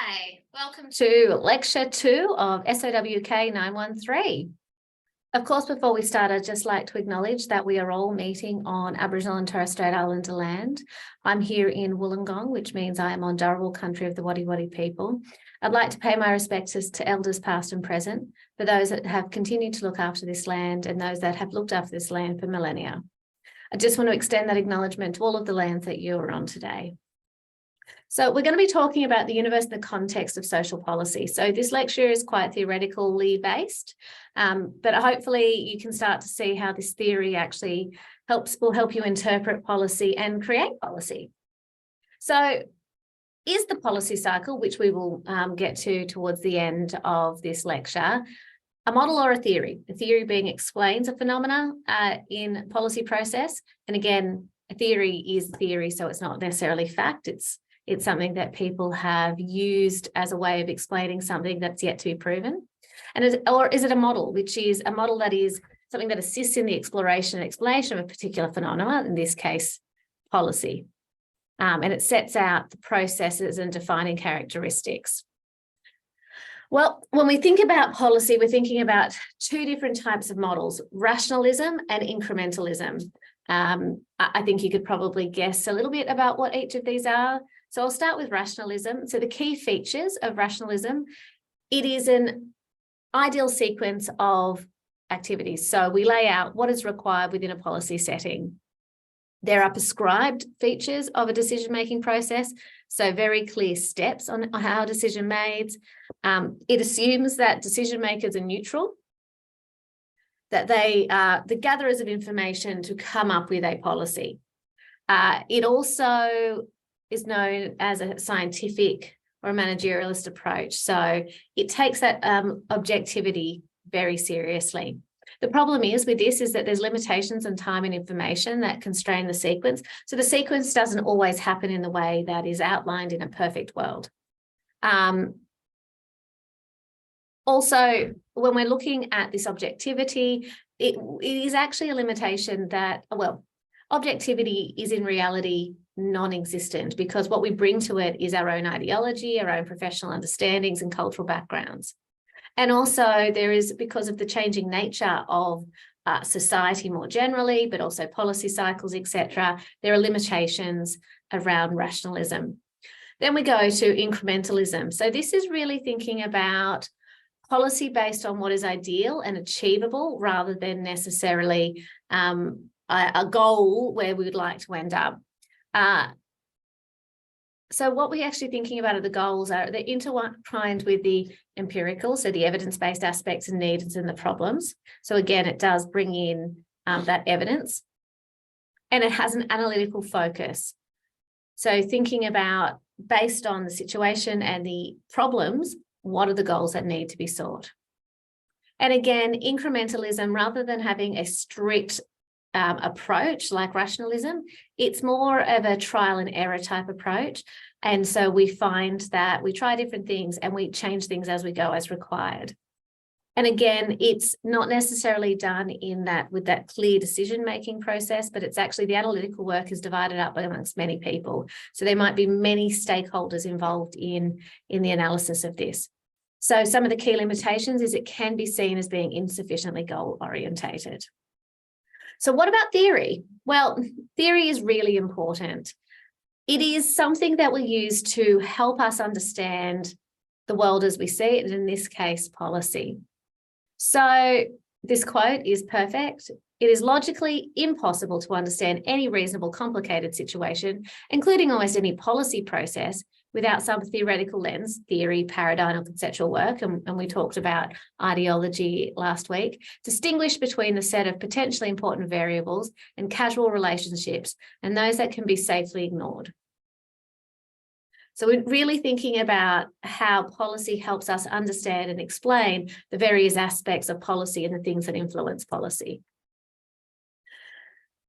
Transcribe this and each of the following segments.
Hi, welcome to Lecture 2 of SOWK913. Of course, before we start, I'd just like to acknowledge that we are all meeting on Aboriginal and Torres Strait Islander land. I'm here in Wollongong, which means I am on Darrabul country of the Wadi Wadi people. I'd like to pay my respects to elders past and present, for those that have continued to look after this land and those that have looked after this land for millennia. I just want to extend that acknowledgement to all of the lands that you are on today. So we're going to be talking about the universe in the context of social policy. So this lecture is quite theoretically based, but hopefully you can start to see how this theory actually will help you interpret policy and create policy. So is the policy cycle, which we will get to towards the end of this lecture, a model or a theory? A theory being explains a phenomena in policy process. And again, a theory is theory, so it's not necessarily fact. It's something that people have used as a way of explaining something that's yet to be proven. Or is it a model, which is a model that is something that assists in the exploration and explanation of a particular phenomenon, in this case, policy. And it sets out the processes and defining characteristics. Well, when we think about policy, we're thinking about two different types of models, rationalism and incrementalism. I think you could probably guess a little bit about what each of these are. So I'll start with rationalism. So the key features of rationalism, it is an ideal sequence of activities. So we lay out what is required within a policy setting. There are prescribed features of a decision-making process, so very clear steps on how a decision made. It assumes that decision makers are neutral, that they are the gatherers of information to come up with a policy. It also is known as a scientific or a managerialist approach. So it takes that objectivity very seriously. The problem is with this is that there's limitations on time and information that constrain the sequence. So the sequence doesn't always happen in the way that is outlined in a perfect world. Also, when we're looking at this objectivity, it is actually a limitation that, well, objectivity is in reality non-existent, because what we bring to it is our own ideology, our own professional understandings and cultural backgrounds. And also there is, because of the changing nature of society more generally, but also policy cycles, etc., there are limitations around rationalism. Then we go to incrementalism. So this is really thinking about policy based on what is ideal and achievable rather than necessarily a goal where we would like to end up. So what we're actually thinking about are the goals are they're intertwined with the empirical, so the evidence-based aspects and needs and the problems. So again, it does bring in that evidence, and it has an analytical focus. So thinking about, based on the situation and the problems, what are the goals that need to be sought? And again, incrementalism, rather than having a strict approach like rationalism, it's more of a trial and error type approach. And so we find that we try different things and we change things as we go as required. And again, it's not necessarily done in that with that clear decision-making process, but it's actually the analytical work is divided up amongst many people. So there might be many stakeholders involved in the analysis of this. So some of the key limitations is it can be seen as being insufficiently goal-orientated. So what about theory? Well, theory is really important. It is something that we use to help us understand the world as we see it, and in this case, policy. So this quote is perfect. It is logically impossible to understand any reasonable complicated situation, including almost any policy process, without some theoretical lens, theory, paradigm, or conceptual work, and we talked about ideology last week, distinguish between the set of potentially important variables and casual relationships and those that can be safely ignored. So we're really thinking about how policy helps us understand and explain the various aspects of policy and the things that influence policy.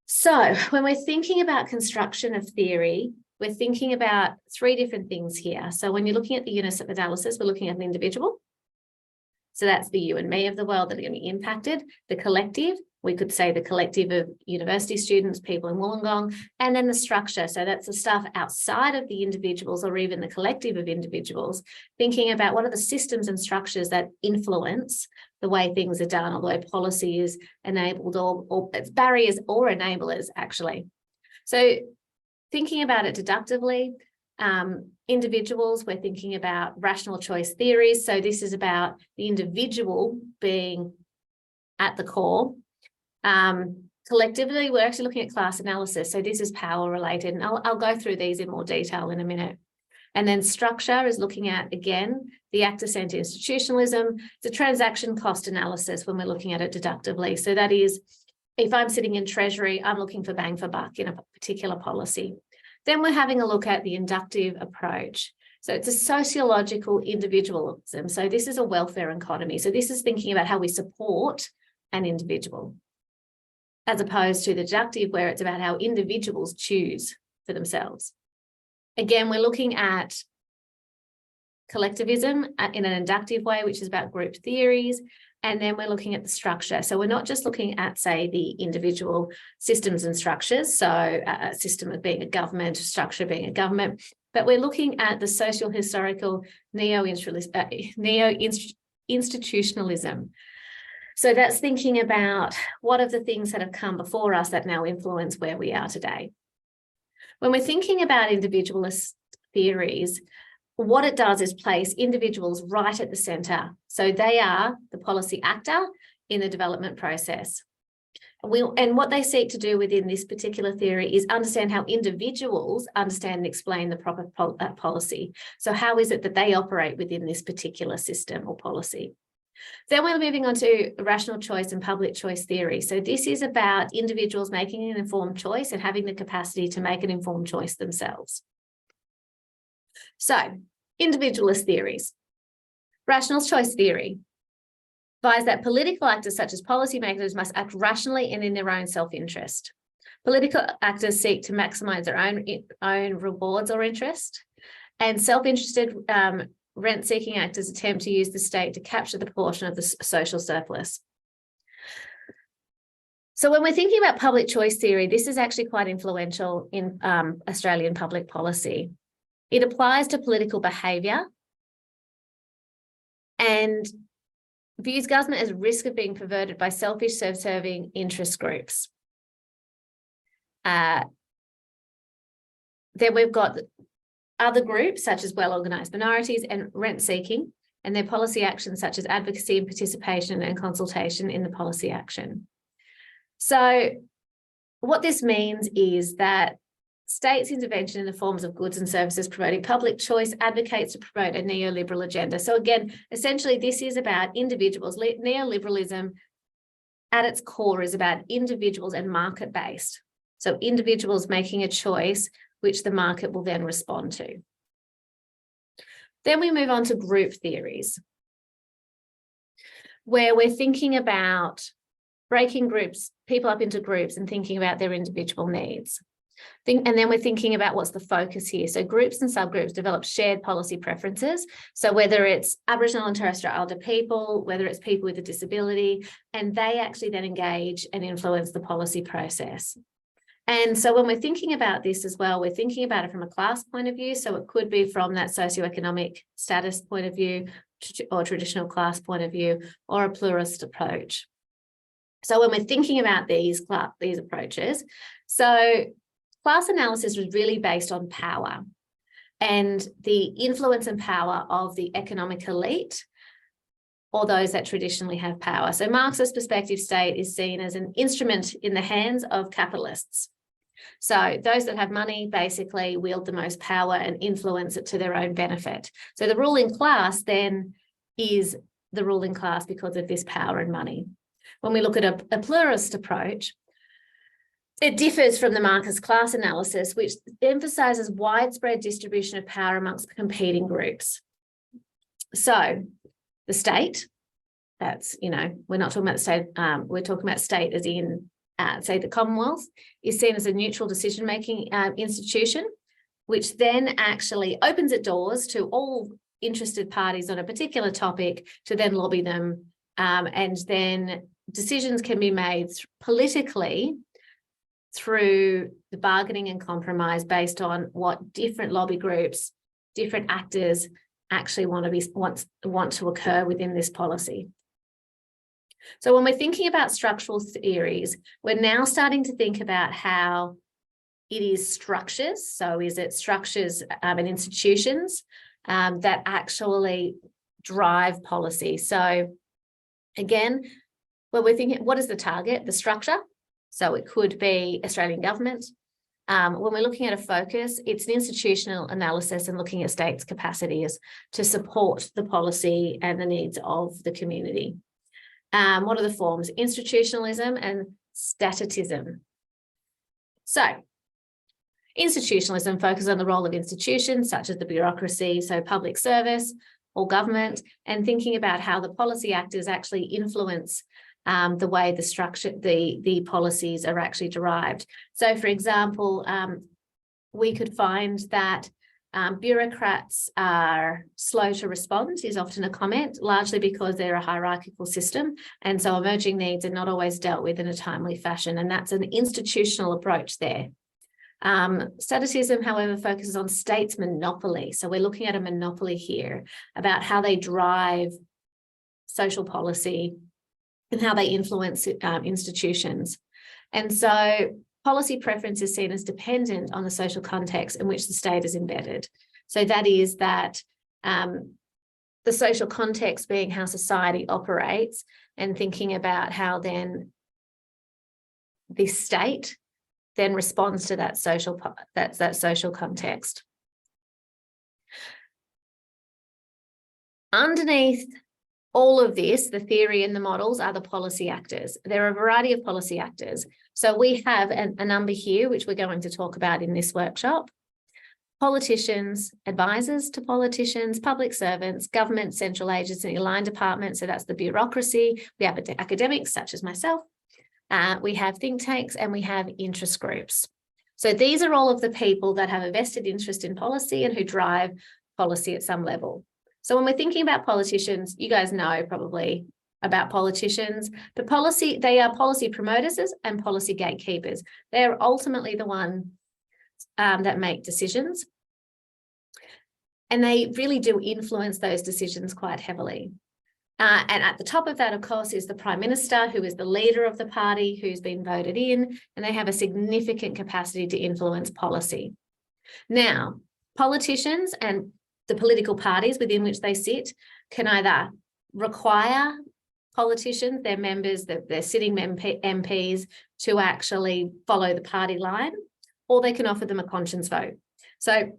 So when we're thinking about construction of theory, we're thinking about three different things here. So when you're looking at the units of analysis, we're looking at an individual. So that's the you and me of the world that are going to be impacted, the collective, We could say the collective of university students, people in Wollongong, and then the structure. So that's the stuff outside of the individuals or even the collective of individuals, thinking about what are the systems and structures that influence the way things are done, or the way policy is enabled, or it's barriers or enablers, actually. So thinking about it deductively, individuals, we're thinking about rational choice theories. So this is about the individual being at the core. Collectively, we're actually looking at class analysis. So this is power related, and I'll go through these in more detail in a minute. And then structure is looking at, again, the actor-centered institutionalism, the transaction cost analysis when we're looking at it deductively. So that is, if I'm sitting in Treasury, I'm looking for bang for buck in a particular policy. Then we're having a look at the inductive approach. So it's a sociological individualism. So this is a welfare economy. So this is thinking about how we support an individual, as opposed to the deductive, where it's about how individuals choose for themselves. Again, we're looking at collectivism in an inductive way, which is about group theories. And then we're looking at the structure. So we're not just looking at, say, the individual systems and structures. So a system of being a government, a structure being a government, but we're looking at the social historical neo-institutionalism. So that's thinking about what are the things that have come before us that now influence where we are today. When we're thinking about individualist theories, what it does is place individuals right at the centre. So they are the policy actor in the development process. And what they seek to do within this particular theory is understand how individuals understand and explain the proper policy. So how is it that they operate within this particular system or policy? Then we're moving on to rational choice and public choice theory. So this is about individuals making an informed choice and having the capacity to make an informed choice themselves. So, individualist theories. Rational choice theory advise that political actors such as policymakers must act rationally and in their own self-interest. Political actors seek to maximise their own rewards or interest, and self-interested rent-seeking actors attempt to use the state to capture the portion of the social surplus. So when we're thinking about public choice theory, this is actually quite influential in Australian public policy. It applies to political behaviour and views government as a risk of being perverted by selfish, self-serving interest groups. Then we've got other groups such as well-organised minorities and rent-seeking, and their policy actions such as advocacy and participation and consultation in the policy action. So what this means is that states' intervention in the forms of goods and services promoting public choice advocates to promote a neoliberal agenda. So again, essentially this is about individuals. Neoliberalism at its core is about individuals and market-based. So individuals making a choice which the market will then respond to. Then we move on to group theories, where we're thinking about breaking people up into groups and thinking about their individual needs. And then we're thinking about what's the focus here. So groups and subgroups develop shared policy preferences. So whether it's Aboriginal and Torres Strait Islander people, whether it's people with a disability, and they actually then engage and influence the policy process. And so when we're thinking about this as well, we're thinking about it from a class point of view. So it could be from that socioeconomic status point of view or traditional class point of view, or a pluralist approach. So when we're thinking about these approaches, so class analysis was really based on power and the influence and power of the economic elite, or those that traditionally have power. So Marxist perspective state is seen as an instrument in the hands of capitalists. So those that have money basically wield the most power and influence it to their own benefit. So the ruling class then is the ruling class because of this power and money. When we look at a pluralist approach, it differs from the Marxist class analysis, which emphasises widespread distribution of power amongst competing groups. So the state, that's, we're not talking about the state, we're talking about state as in, say, the Commonwealth, is seen as a neutral decision-making institution, which then actually opens its doors to all interested parties on a particular topic to then lobby them, and then decisions can be made politically through the bargaining and compromise based on what different lobby groups, different actors actually want to occur within this policy. So when we're thinking about structural theories, we're now starting to think about how it is structures. So is it structures and institutions that actually drive policy? So again, when we're thinking, what is the target? The structure. So it could be Australian government. When we're looking at a focus, it's an institutional analysis and looking at states' capacities to support the policy and the needs of the community. What are the forms? Institutionalism and statutism. So institutionalism focuses on the role of institutions such as the bureaucracy, so public service or government, and thinking about how the policy actors actually influence the way the structure, the policies are actually derived. So for example, we could find that bureaucrats are slow to respond is often a comment, largely because they're a hierarchical system. And so emerging needs are not always dealt with in a timely fashion. And that's an institutional approach there. Statutism, however, focuses on states' monopoly. So we're looking at a monopoly here about how they drive social policy and how they influence institutions. And so policy preference is seen as dependent on the social context in which the state is embedded. So that is that the social context being how society operates and thinking about how then the state then responds to that social context. Underneath all of this, the theory and the models are the policy actors. There are a variety of policy actors. So we have a number here, which we're going to talk about in this workshop. Politicians, advisors to politicians, public servants, government, central agency, line departments. So that's the bureaucracy. We have academics such as myself. We have think tanks and we have interest groups. So these are all of the people that have a vested interest in policy and who drive policy at some level. So when we're thinking about politicians, you guys know probably about politicians, but they are policy promoters and policy gatekeepers. They're ultimately the ones that make decisions. And they really do influence those decisions quite heavily. And at the top of that, of course, is the Prime Minister, who is the leader of the party, who's been voted in, and they have a significant capacity to influence policy. Now, politicians and the political parties within which they sit can either require politicians, their members, their sitting MPs to actually follow the party line, or they can offer them a conscience vote. So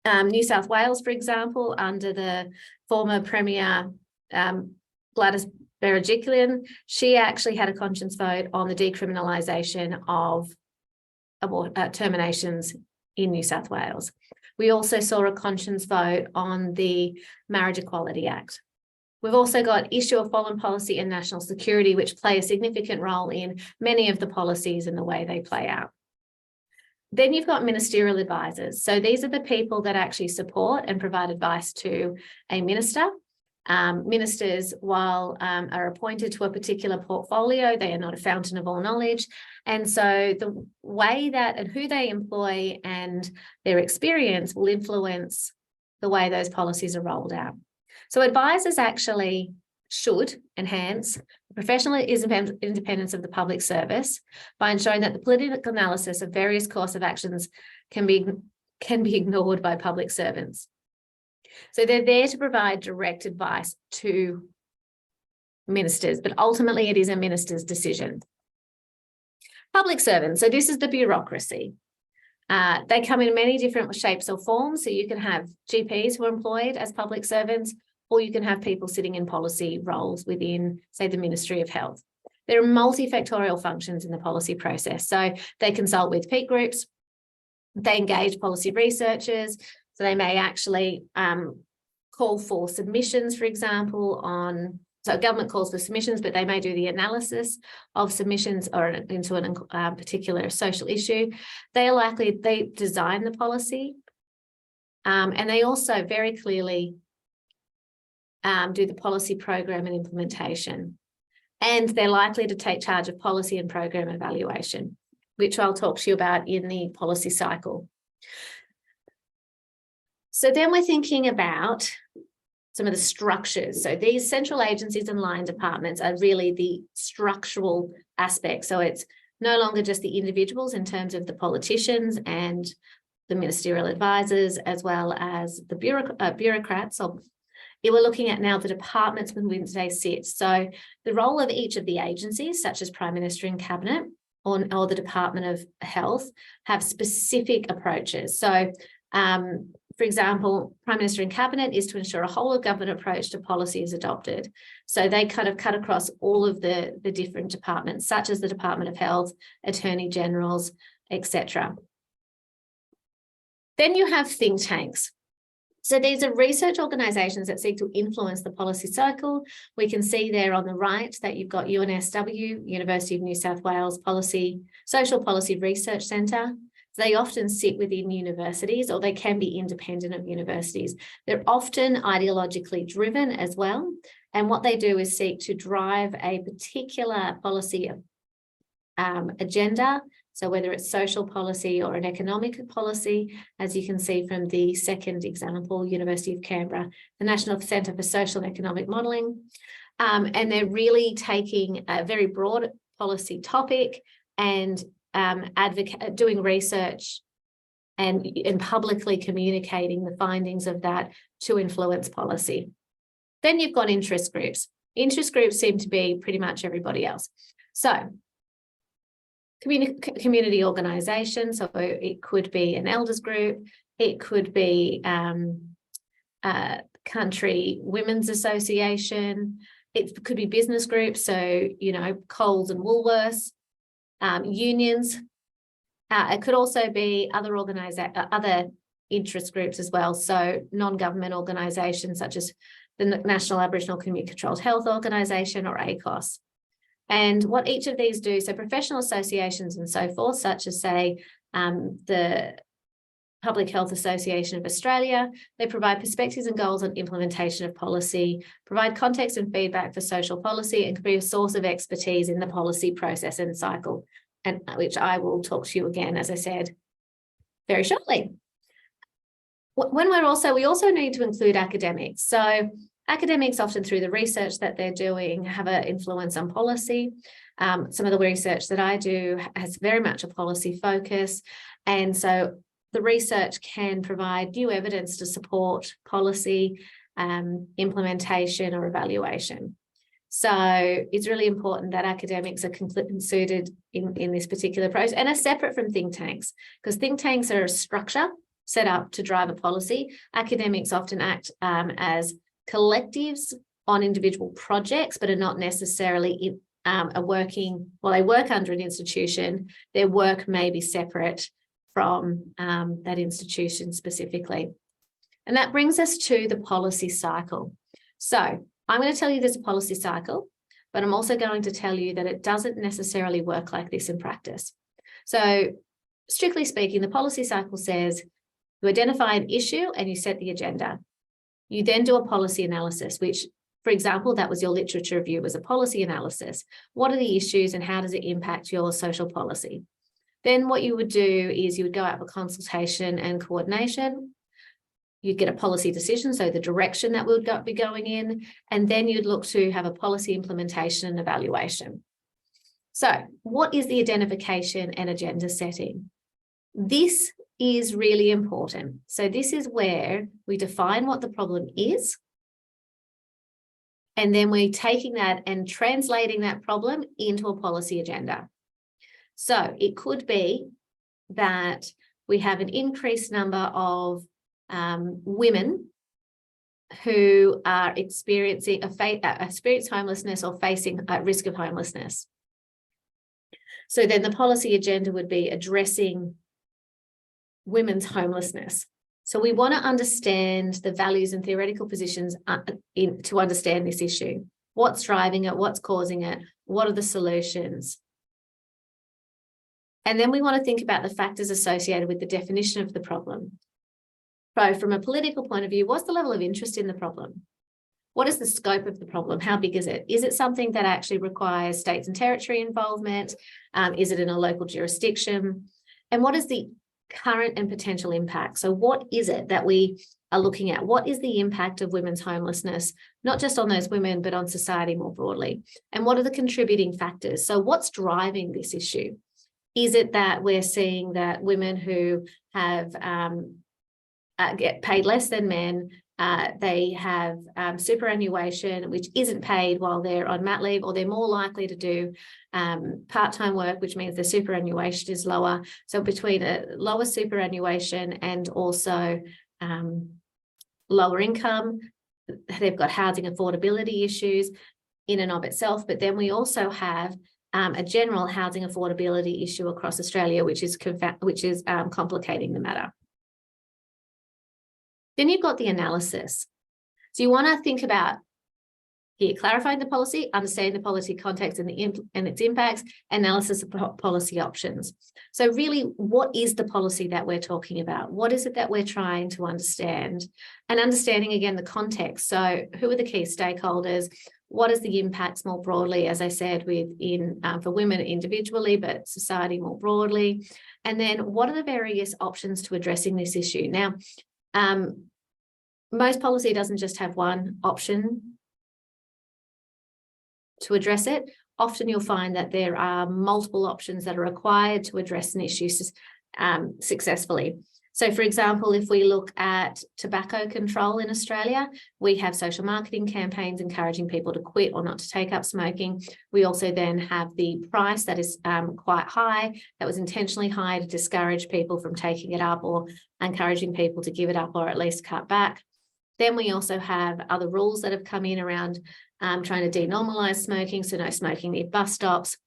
New South Wales, for example, under the former Premier Gladys Berejiklian, she actually had a conscience vote on the decriminalisation of terminations in New South Wales. We also saw a conscience vote on the Marriage Equality Act. We've also got issue of foreign policy and national security, which play a significant role in many of the policies and the way they play out. Then you've got ministerial advisors. So these are the people that actually support and provide advice to a minister. Ministers, while are appointed to a particular portfolio, they are not a fountain of all knowledge. And so the way that and who they employ and their experience will influence the way those policies are rolled out. So advisors actually should enhance the professional independence of the public service by ensuring that the political analysis of various course of actions can be ignored by public servants. So they're there to provide direct advice to ministers, but ultimately it is a minister's decision. Public servants, so this is the bureaucracy. They come in many different shapes or forms. So you can have GPs who are employed as public servants, or you can have people sitting in policy roles within, say, the Ministry of Health. There are multifactorial functions in the policy process. So they consult with peak groups, they engage policy researchers, so they may actually call for submissions, for example, so government calls for submissions, but they may do the analysis of submissions or into a particular social issue. They design the policy, and they also very clearly do the policy program and implementation. And they're likely to take charge of policy and program evaluation, which I'll talk to you about in the policy cycle. So then we're thinking about some of the structures. So these central agencies and line departments are really the structural aspects. So it's no longer just the individuals in terms of the politicians and the ministerial advisors, as well as the bureaucrats. So we're looking at now the departments within which they sit. So the role of each of the agencies, such as Prime Minister and Cabinet or the Department of Health, have specific approaches. So for example, Prime Minister and Cabinet is to ensure a whole of government approach to policy is adopted. So they kind of cut across all of the different departments, such as the Department of Health, Attorney Generals, etc. Then you have think tanks. So these are research organisations that seek to influence the policy cycle. We can see there on the right that you've got UNSW, University of New South Wales Social Policy Research Centre. They often sit within universities, or they can be independent of universities. They're often ideologically driven as well. And what they do is seek to drive a particular policy agenda. So whether it's social policy or an economic policy, as you can see from the second example, University of Canberra, the National Centre for Social and Economic Modelling. And they're really taking a very broad policy topic and doing research and publicly communicating the findings of that to influence policy. Then you've got interest groups. Interest groups seem to be pretty much everybody else. So community organisation, so it could be an elders group, it could be country women's association, it could be business groups, so Coles and Woolworths, unions. It could also be other interest groups as well, so non-government organisations such as the National Aboriginal Community Controlled Health Organisation, or ACOS. And what each of these do, so professional associations and so forth, such as say the Public Health Association of Australia, they provide perspectives and goals on implementation of policy, provide context and feedback for social policy, and can be a source of expertise in the policy process and cycle, and which I will talk to you again, as I said, very shortly. We also need to include academics. So academics, often through the research that they're doing, have an influence on policy. Some of the research that I do has very much a policy focus. And so the research can provide new evidence to support policy implementation or evaluation. So it's really important that academics are suited in this particular process and are separate from think tanks, because think tanks are a structure set up to drive a policy. Academics often act as collectives on individual projects, but are not necessarily they work under an institution. Their work may be separate from that institution specifically. And that brings us to the policy cycle. So I'm going to tell you there's a policy cycle, but I'm also going to tell you that it doesn't necessarily work like this in practice. So strictly speaking, the policy cycle says you identify an issue and you set the agenda. You then do a policy analysis, which, for example, that was your literature review, was a policy analysis. What are the issues and how does it impact your social policy? Then what you would do is you would go out for consultation and coordination. You'd get a policy decision, so the direction that would be going in, and then you'd look to have a policy implementation and evaluation. So what is the identification and agenda setting? This is really important. So this is where we define what the problem is, and then we're taking that and translating that problem into a policy agenda. So it could be that we have an increased number of women who are experiencing homelessness or facing a risk of homelessness. So then the policy agenda would be addressing women's homelessness. So we want to understand the values and theoretical positions to understand this issue. What's driving it? What's causing it? What are the solutions? And then we want to think about the factors associated with the definition of the problem. So from a political point of view, what's the level of interest in the problem? What is the scope of the problem? How big is it? Is it something that actually requires states and territory involvement? Is it in a local jurisdiction? And what is the current and potential impact? So what is it that we are looking at? What is the impact of women's homelessness, not just on those women, but on society more broadly? And what are the contributing factors? So what's driving this issue? Is it that we're seeing that women who have get paid less than men, they have superannuation, which isn't paid while they're on mat leave, or they're more likely to do part-time work, which means their superannuation is lower. So between a lower superannuation and also lower income, they've got housing affordability issues in and of itself. But then we also have a general housing affordability issue across Australia, which is complicating the matter. Then you've got the analysis. So you want to think about here, clarifying the policy, understanding the policy context and its impacts, analysis of policy options. So really, what is the policy that we're talking about? What is it that we're trying to understand? And understanding, again, the context. So who are the key stakeholders? What is the impacts more broadly, as I said, for women individually, but society more broadly? And then what are the various options to addressing this issue? Now, most policy doesn't just have one option to address it. Often you'll find that there are multiple options that are required to address an issue successfully. So, for example, if we look at tobacco control in Australia, we have social marketing campaigns encouraging people to quit or not to take up smoking. We also then have the price that is quite high, that was intentionally high to discourage people from taking it up, or encouraging people to give it up or at least cut back. Then we also have other rules that have come in around trying to denormalise smoking, so no smoking near bus stops,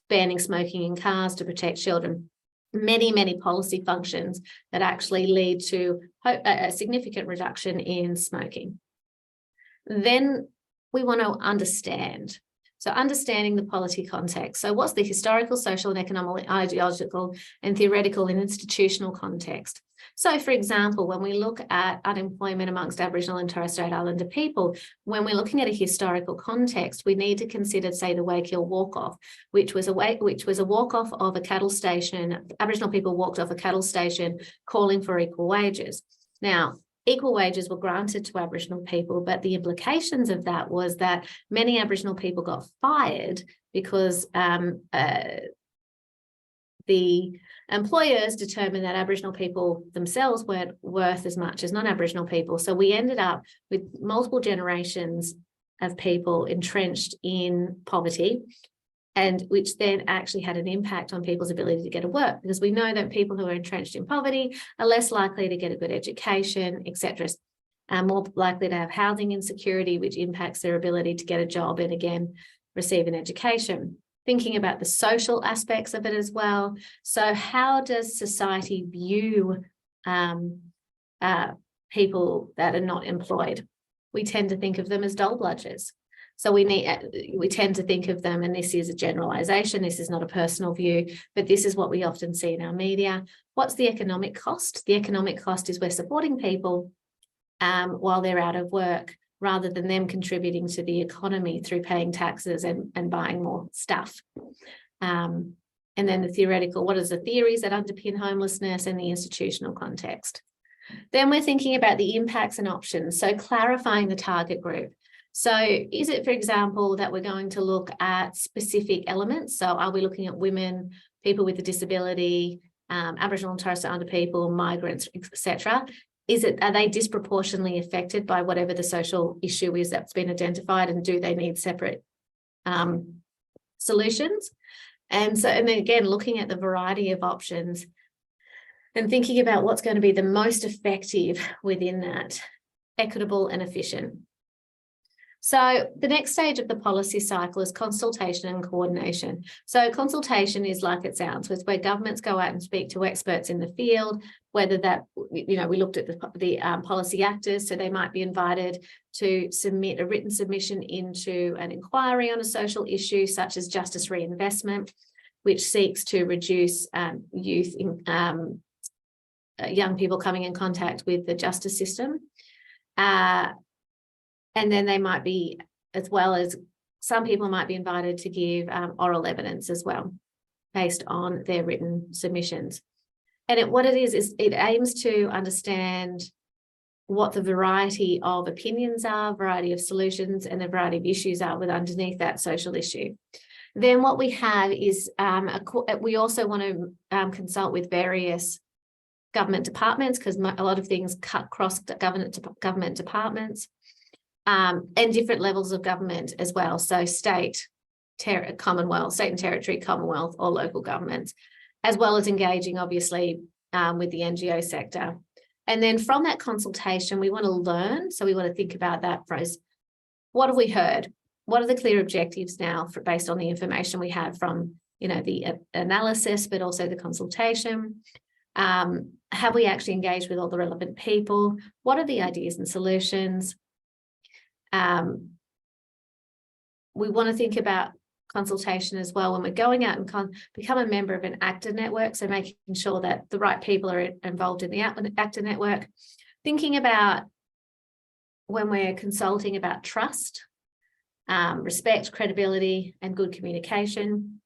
banning smoking in cars to protect children. Many, many policy functions that actually lead to a significant reduction in smoking. Then we want to understand. So understanding the policy context. So what's the historical, social, and economic, ideological, and theoretical and institutional context? So, for example, when we look at unemployment amongst Aboriginal and Torres Strait Islander people, when we're looking at a historical context, we need to consider, say, the Wake-Hill walk-off, which was a walk-off of a cattle station. Aboriginal people walked off a cattle station calling for equal wages. Now, equal wages were granted to Aboriginal people, but the implications of that was that many Aboriginal people got fired because the employers determined that Aboriginal people themselves weren't worth as much as non-Aboriginal people. So we ended up with multiple generations of people entrenched in poverty, and which then actually had an impact on people's ability to get to work, because we know that people who are entrenched in poverty are less likely to get a good education, etc., are more likely to have housing insecurity, which impacts their ability to get a job and, again, receive an education. Thinking about the social aspects of it as well. So how does society view people that are not employed? We tend to think of them as dole bludgers. So we tend to think of them, and this is a generalization, this is not a personal view, but this is what we often see in our media. What's the economic cost? The economic cost is we're supporting people while they're out of work, rather than them contributing to the economy through paying taxes and buying more stuff. And then the theoretical, what is the theories that underpin homelessness, and the institutional context. Then we're thinking about the impacts and options, so clarifying the target group. So is it, for example, that we're going to look at specific elements? So are we looking at women, people with a disability, Aboriginal and Torres Strait Islander people, migrants, etc.? Are they disproportionately affected by whatever the social issue is that's been identified, and do they need separate solutions? And then again, looking at the variety of options and thinking about what's going to be the most effective within that, equitable and efficient. So the next stage of the policy cycle is consultation and coordination. So consultation is like it sounds, it's where governments go out and speak to experts in the field, whether that, we looked at the policy actors, so they might be invited to submit a written submission into an inquiry on a social issue such as justice reinvestment, which seeks to reduce young people coming in contact with the justice system. And then they might be, as well as some people might be invited to give oral evidence as well, based on their written submissions. And what it is it aims to understand what the variety of opinions are, variety of solutions, and the variety of issues are with underneath that social issue. Then what we have is we also want to consult with various government departments, because a lot of things cut cross government departments, and different levels of government as well. So state, Commonwealth, state and territory, Commonwealth, or local governments, as well as engaging obviously with the NGO sector. And then from that consultation, we want to learn. So we want to think about that phrase. What have we heard? What are the clear objectives now based on the information we have from, the analysis, but also the consultation? Have we actually engaged with all the relevant people? What are the ideas and solutions? We want to think about consultation as well when we're going out and become a member of an actor network. So making sure that the right people are involved in the actor network. Thinking about when we're consulting about trust, respect, credibility, and good communication.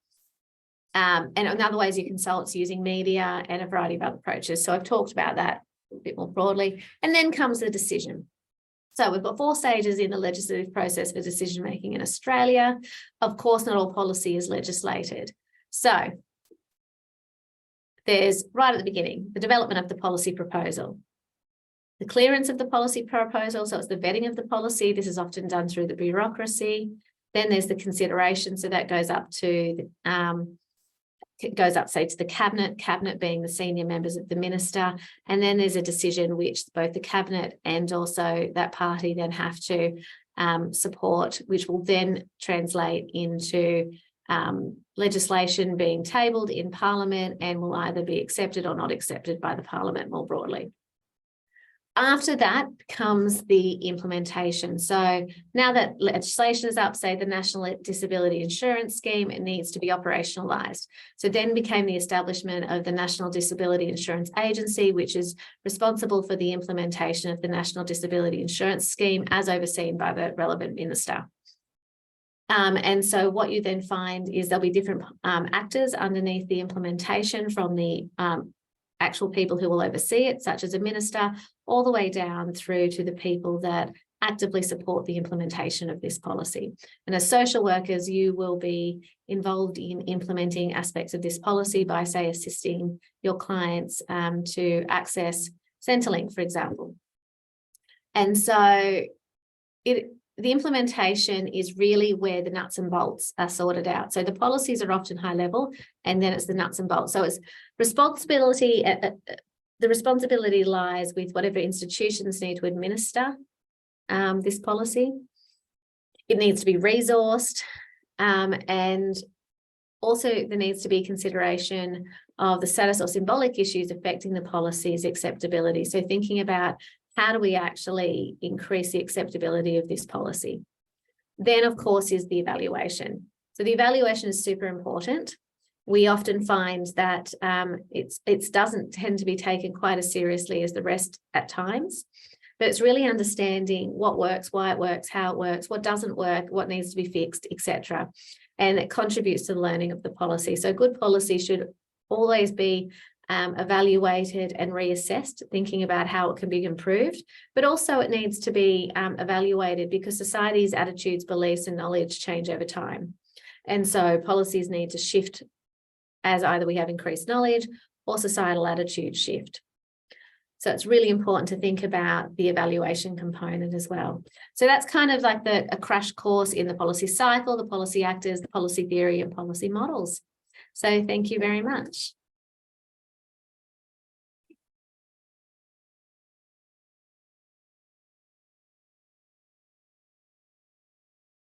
And in other ways you consult is using media and a variety of other approaches. So I've talked about that a bit more broadly. And then comes the decision. So we've got 4 stages in the legislative process for decision-making in Australia. Of course, not all policy is legislated. So there's, right at the beginning, the development of the policy proposal, the clearance of the policy proposal. So it's the vetting of the policy. This is often done through the bureaucracy. Then there's the consideration. So that goes up to say to the cabinet being the senior members of the minister. And then there's a decision which both the cabinet and also that party then have to support, which will then translate into legislation being tabled in Parliament and will either be accepted or not accepted by the Parliament more broadly. After that comes the implementation. So now that legislation is up, say the National Disability Insurance Scheme, it needs to be operationalised. So then became the establishment of the National Disability Insurance Agency, which is responsible for the implementation of the National Disability Insurance Scheme as overseen by the relevant minister. And so what you then find is there'll be different actors underneath the implementation, from the actual people who will oversee it, such as a minister, all the way down through to the people that actively support the implementation of this policy. And as social workers, you will be involved in implementing aspects of this policy by, say, assisting your clients to access Centrelink, for example. And so the implementation is really where the nuts and bolts are sorted out. So the policies are often high level, and then it's the nuts and bolts. So it's responsibility. The responsibility lies with whatever institutions need to administer this policy. It needs to be resourced, and also there needs to be consideration of the status or symbolic issues affecting the policy's acceptability. So thinking about how do we actually increase the acceptability of this policy? Then, of course, is the evaluation. So the evaluation is super important. We often find that it doesn't tend to be taken quite as seriously as the rest at times, but it's really understanding what works, why it works, how it works, what doesn't work, what needs to be fixed, etc. And it contributes to the learning of the policy. So good policy should always be evaluated and reassessed, thinking about how it can be improved, but also it needs to be evaluated because society's attitudes, beliefs, and knowledge change over time. And so policies need to shift as either we have increased knowledge or societal attitudes shift. So it's really important to think about the evaluation component as well. So that's kind of like a crash course in the policy cycle, the policy actors, the policy theory, and policy models. So thank you very much.